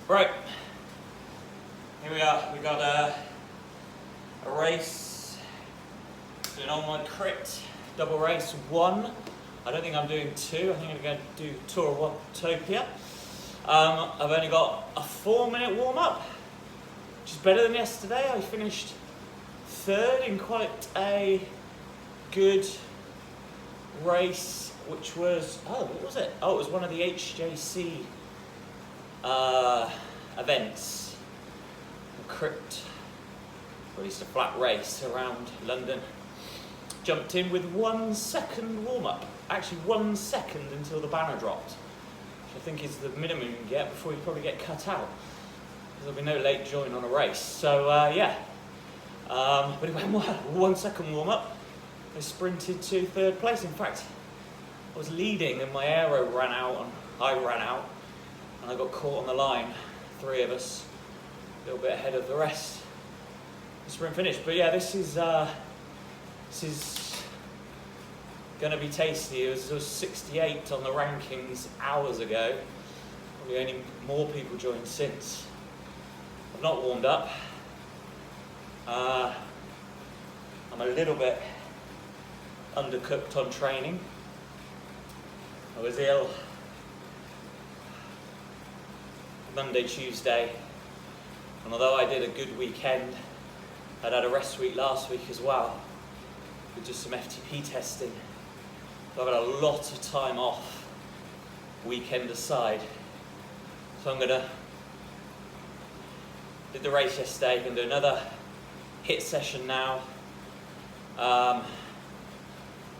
Right, here we are. We got a race, doing on my crit, double race 1. I don't think I'm doing 2, I think I'm going to do Tour of Watopia. I've only got a 4-minute warm-up, which is better than yesterday. I finished 3rd in quite a good race, which was, what was it? Oh, it was one of the HJC events. A crypt, or at least a flat race around London. Jumped in with 1 second warm-up. Actually 1 second until the banner dropped, which I think is the minimum you can get before you probably get cut out. There'll be no late join on a race. So yeah, but it went well. 1 second warm-up. I sprinted to 3rd place. In fact, I was leading and my aero ran out and I ran out and I got caught on the line. 3 of us, a little bit ahead of the rest. The sprint finish. But yeah, this is going to be tasty. It was 68 on the rankings hours ago. Probably only more people joined since. I've not warmed up. I'm a little bit undercooked on training. I was ill Monday, Tuesday, and although I did a good weekend, I'd had a rest week last week as well, with just some FTP testing. So I've had a lot of time off, weekend aside. So I'm gonna did the race yesterday, gonna do another HIIT session now.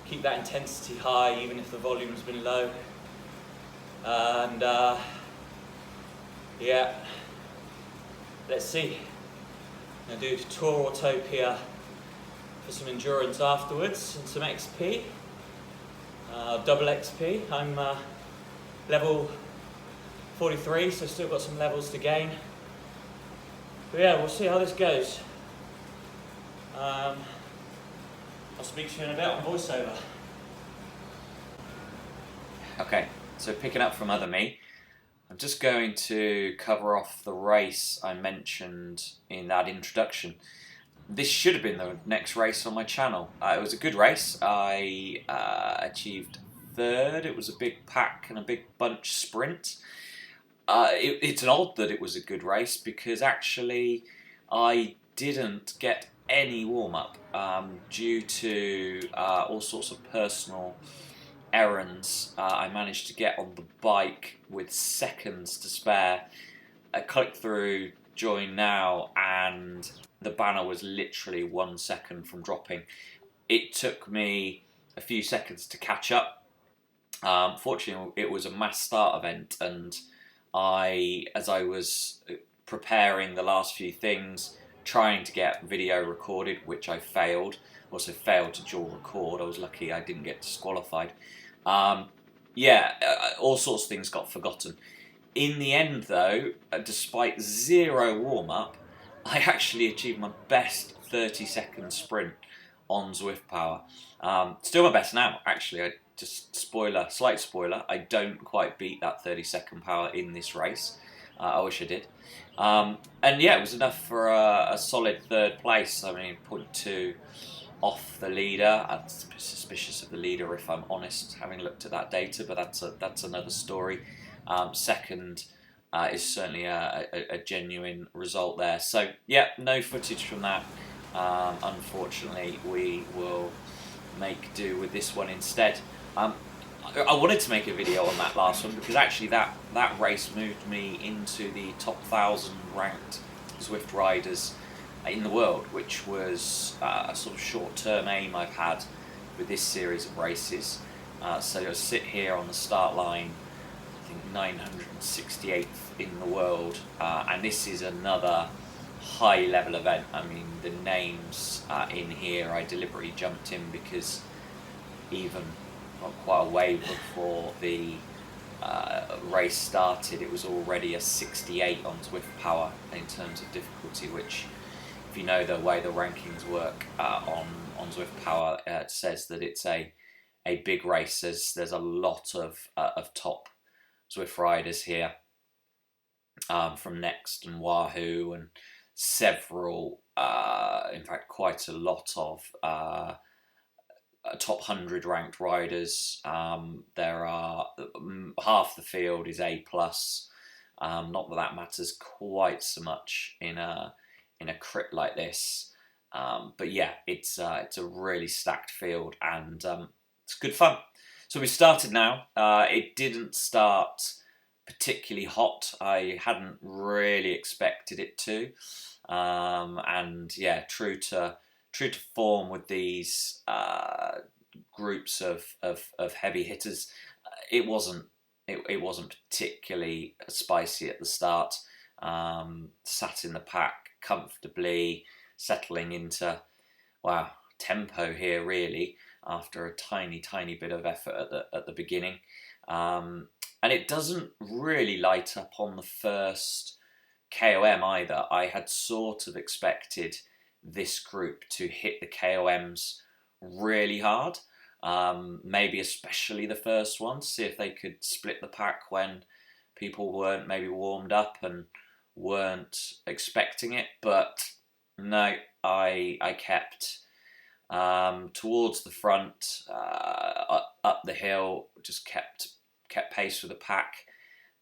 Keep that intensity high even if the volume's been low. And yeah, let's see. I'm going to do Tour Watopia for some endurance afterwards and some XP, double XP. I'm level 43, so still got some levels to gain. But yeah, we'll see how this goes. I'll speak to you in a bit on voiceover. Okay, so picking up from other me, I'm just going to cover off the race I mentioned in that introduction. This should have been the next race on my channel. It was a good race. I achieved 3rd. It was a big pack and a big bunch sprint. It's an odd that it was a good race because actually I didn't get any warm-up due to all sorts of personal errands. I managed to get on the bike with seconds to spare. I clicked through join now and the banner was literally 1 second from dropping. It took me a few seconds to catch up. Fortunately it was a mass start event, and as I was preparing the last few things, trying to get video recorded, which I failed. Also failed to dual record. I was lucky I didn't get disqualified. Yeah, all sorts of things got forgotten. In the end though, despite 0 warm-up, I actually achieved my best 30-second sprint on Zwift Power. Still my best now, actually. Slight spoiler, I don't quite beat that 30-second power in this race. I wish I did. And yeah, it was enough for a solid 3rd place. I mean, 0.2 off the leader. I'm suspicious of the leader, if I'm honest, having looked at that data, but that's another story. 2nd is certainly a genuine result there. So yeah, no footage from that. Unfortunately, we will make do with this one instead. I wanted to make a video on that last one because actually that race moved me into the top 1,000 ranked Zwift riders in the world, which was a sort of short-term aim I've had with this series of races. So I sit here on the start line, I think 968th in the world, and this is another high-level event. I mean, the names in here I deliberately jumped in because even not quite a way before the race started, it was already a 68 on Zwift Power in terms of difficulty, which, if you know the way the rankings work on Zwift Power, it says that it's a big race. There's a lot of top Zwift riders here. from Next and Wahoo and several, in fact, quite a lot of top 100 ranked riders. There are half the field is A plus. Not that that matters quite so much in a crit like this, but yeah, it's a really stacked field, and it's good fun. So we started now. It didn't start particularly hot. I hadn't really expected it to, and yeah, true to form with these groups of heavy hitters. It wasn't particularly spicy at the start. Sat in the pack comfortably, settling into wow tempo here really after a tiny bit of effort at the beginning. And it doesn't really light up on the first KOM either. I had sort of expected this group to hit the KOMs really hard. Maybe especially the first one, see if they could split the pack when people weren't maybe warmed up and weren't expecting it. But no, I kept towards the front, up the hill, just kept pace with the pack.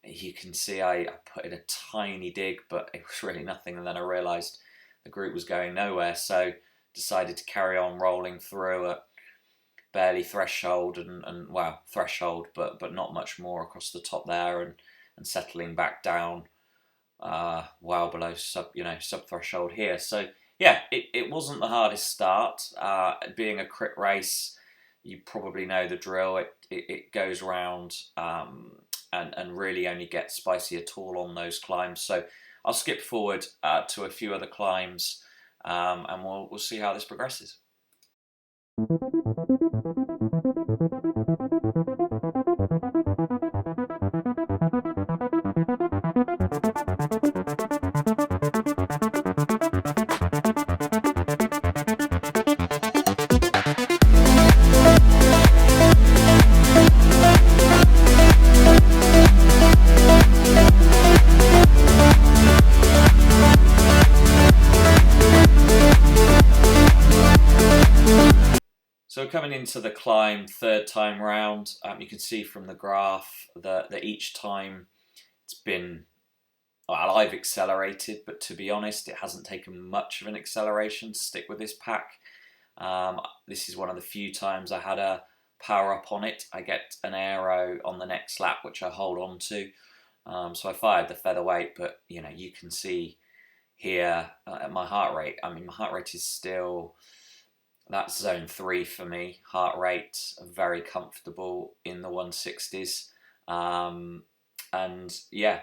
You can see I put in a tiny dig, but it was really nothing. And then I realised the group was going nowhere, so decided to carry on rolling through at barely threshold and well, threshold, but not much more across the top there, and settling back down well below sub threshold here. So yeah, it wasn't the hardest start. Being a crit race, you probably know the drill. It goes round and really only gets spicy at all on those climbs. So I'll skip forward to a few other climbs, and we'll see how this progresses. So coming into the climb, third time round, you can see from the graph that each time it's been, well, I've accelerated, but to be honest, it hasn't taken much of an acceleration to stick with this pack. This is one of the few times I had a power up on it. I get an aero on the next lap, which I hold on to. So I fired the featherweight, but you can see here my heart rate. I mean, my heart rate is still, that's zone 3 for me. Heart rate very comfortable in the 160s, and yeah,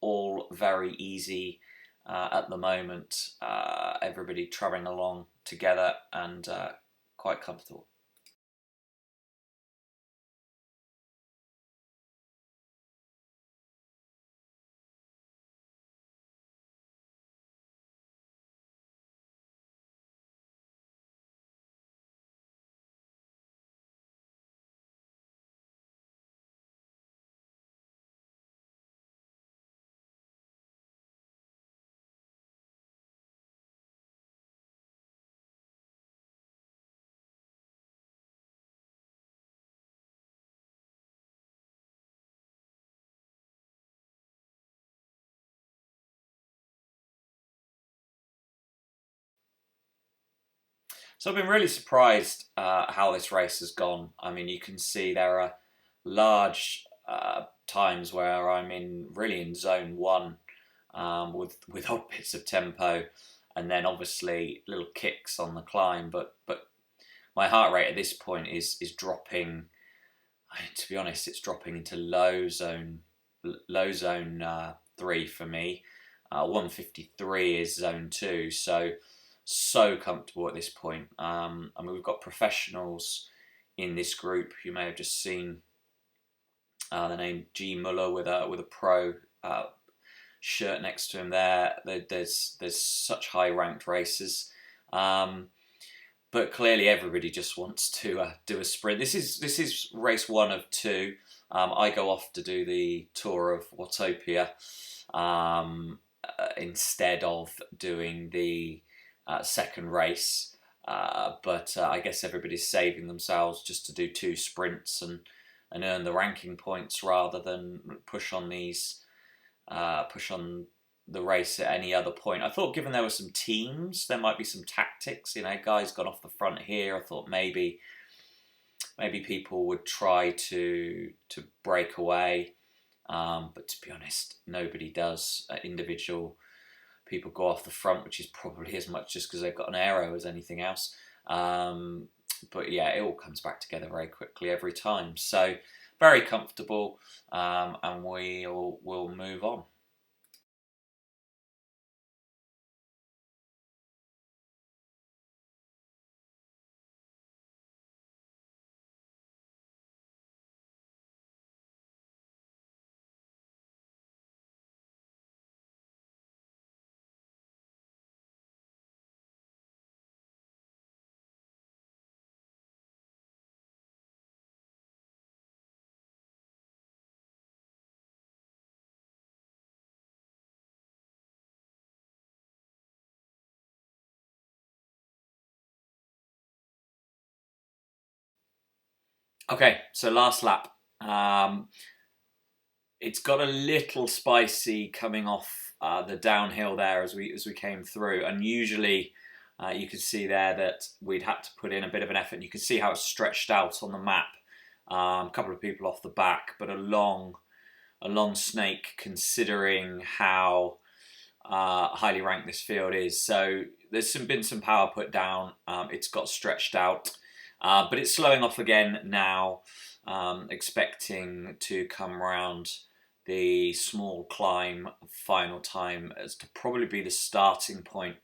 all very easy at the moment. Everybody travelling along together and quite comfortable. So I've been really surprised how this race has gone. I mean, you can see there are large times where I'm really in zone 1 with odd bits of tempo, and then obviously little kicks on the climb. But my heart rate at this point is dropping. To be honest, it's dropping into low zone 3 for me. 153 is zone 2, so comfortable at this point. I mean, we've got professionals in this group. You may have just seen the name G Muller with a pro shirt next to him there. There's such high ranked racers, but clearly everybody just wants to do a sprint. This is race 1 of 2. I go off to do the tour of Watopia instead of doing the second race. But I guess everybody's saving themselves just to do 2 sprints and earn the ranking points rather than push on the race at any other point. I thought, given there were some teams, there might be some tactics. Guys got off the front here. I thought maybe people would try to break away, but to be honest, nobody does. Individual people go off the front, which is probably as much just because they've got an aero as anything else. But yeah, it all comes back together very quickly every time. So very comfortable, and we'll move on. Okay, so last lap. It's got a little spicy coming off the downhill there as we came through, and usually you could see there that we'd had to put in a bit of an effort. And you can see how it's stretched out on the map. A couple of people off the back, but a long snake considering how highly ranked this field is. So there's been some power put down. It's got stretched out, but it's slowing off again now. Expecting to come round the small climb final time as to probably be the starting point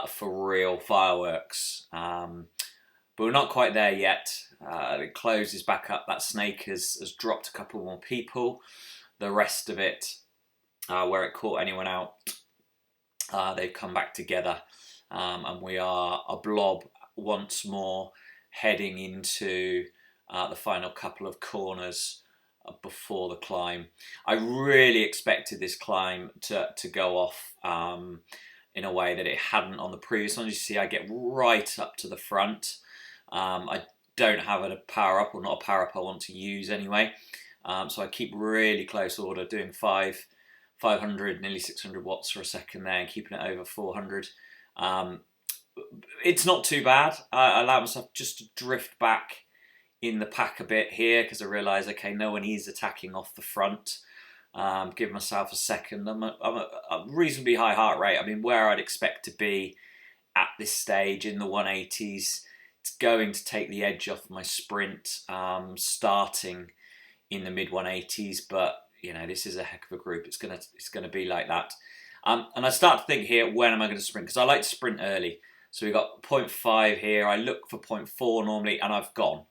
for real fireworks. But we're not quite there yet. It closes back up. That snake has dropped a couple more people. The rest of it, where it caught anyone out, they've come back together. And we are a blob once more heading into the final couple of corners before the climb. I really expected this climb to go off in a way that it hadn't on the previous one. You see, I get right up to the front. I don't have a power up, or not a power up I want to use anyway. So I keep really close order, doing 500, nearly 600 watts for a second there, and keeping it over 400. It's not too bad. I allow myself just to drift back in the pack a bit here because I realise, okay, no one is attacking off the front. Give myself a second. I'm a reasonably high heart rate. I mean, where I'd expect to be at this stage in the 180s. It's going to take the edge off my sprint, starting in the mid 180s. But this is a heck of a group. It's gonna be like that. And I start to think here, when am I going to sprint? Because I like to sprint early. So we've got 0.5 here. I look for 0.4 normally, and I've gone.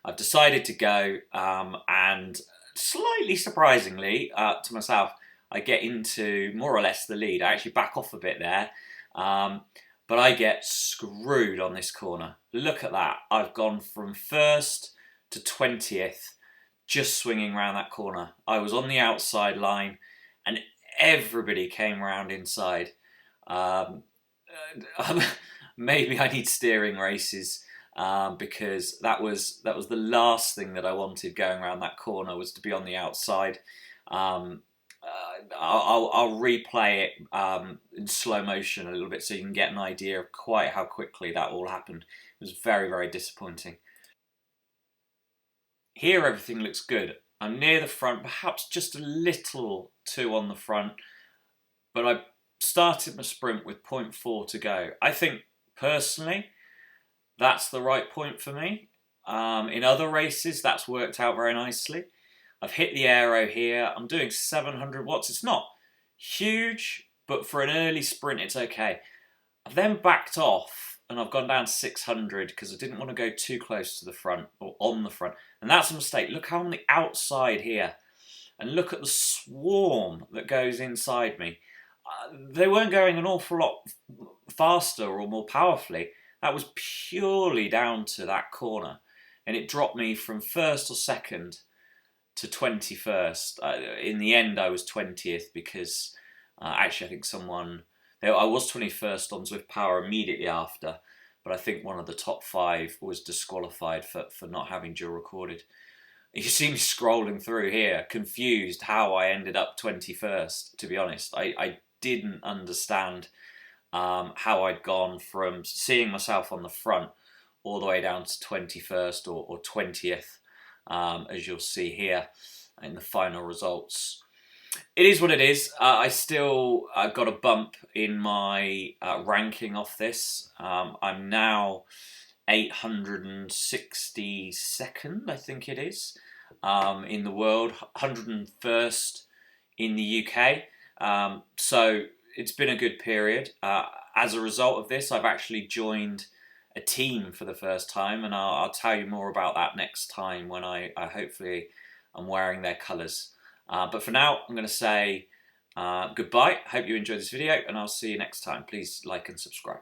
I've decided to go, and slightly surprisingly to myself, I get into more or less the lead. I actually back off a bit there, but I get screwed on this corner. Look at that. I've gone from first to 20th, just swinging around that corner. I was on the outside line, and everybody came round inside. Maybe I need steering races. Because that was the last thing that I wanted going around that corner, was to be on the outside. I'll replay it in slow motion a little bit so you can get an idea of quite how quickly that all happened. It was very, very disappointing. Here everything looks good. I'm near the front, perhaps just a little too on the front, but I started my sprint with 0.4 to go. I think personally that's the right point for me. In other races, that's worked out very nicely. I've hit the aero here. I'm doing 700 watts. It's not huge, but for an early sprint, it's okay. I've then backed off, and I've gone down to 600 because I didn't want to go too close to the front, or on the front. And that's a mistake. Look how I'm on the outside here. And look at the swarm that goes inside me. They weren't going an awful lot faster or more powerfully. That was purely down to that corner, and it dropped me from first or second to 21st. In the end, I was 20th because actually I think I was 21st on Zwift Power immediately after, but I think one of the top 5 was disqualified for not having dual recorded. You see me scrolling through here, confused how I ended up 21st, to be honest. I didn't understand how I'd gone from seeing myself on the front all the way down to 21st or 20th, as you'll see here in the final results. It is what it is. I still got a bump in my ranking off this. I'm now 862nd, I think it is, in the world, 101st in the UK. So it's been a good period. As a result of this, I've actually joined a team for the first time, and I'll tell you more about that next time when I hopefully am wearing their colours. But for now, I'm going to say goodbye. Hope you enjoyed this video, and I'll see you next time. Please like and subscribe.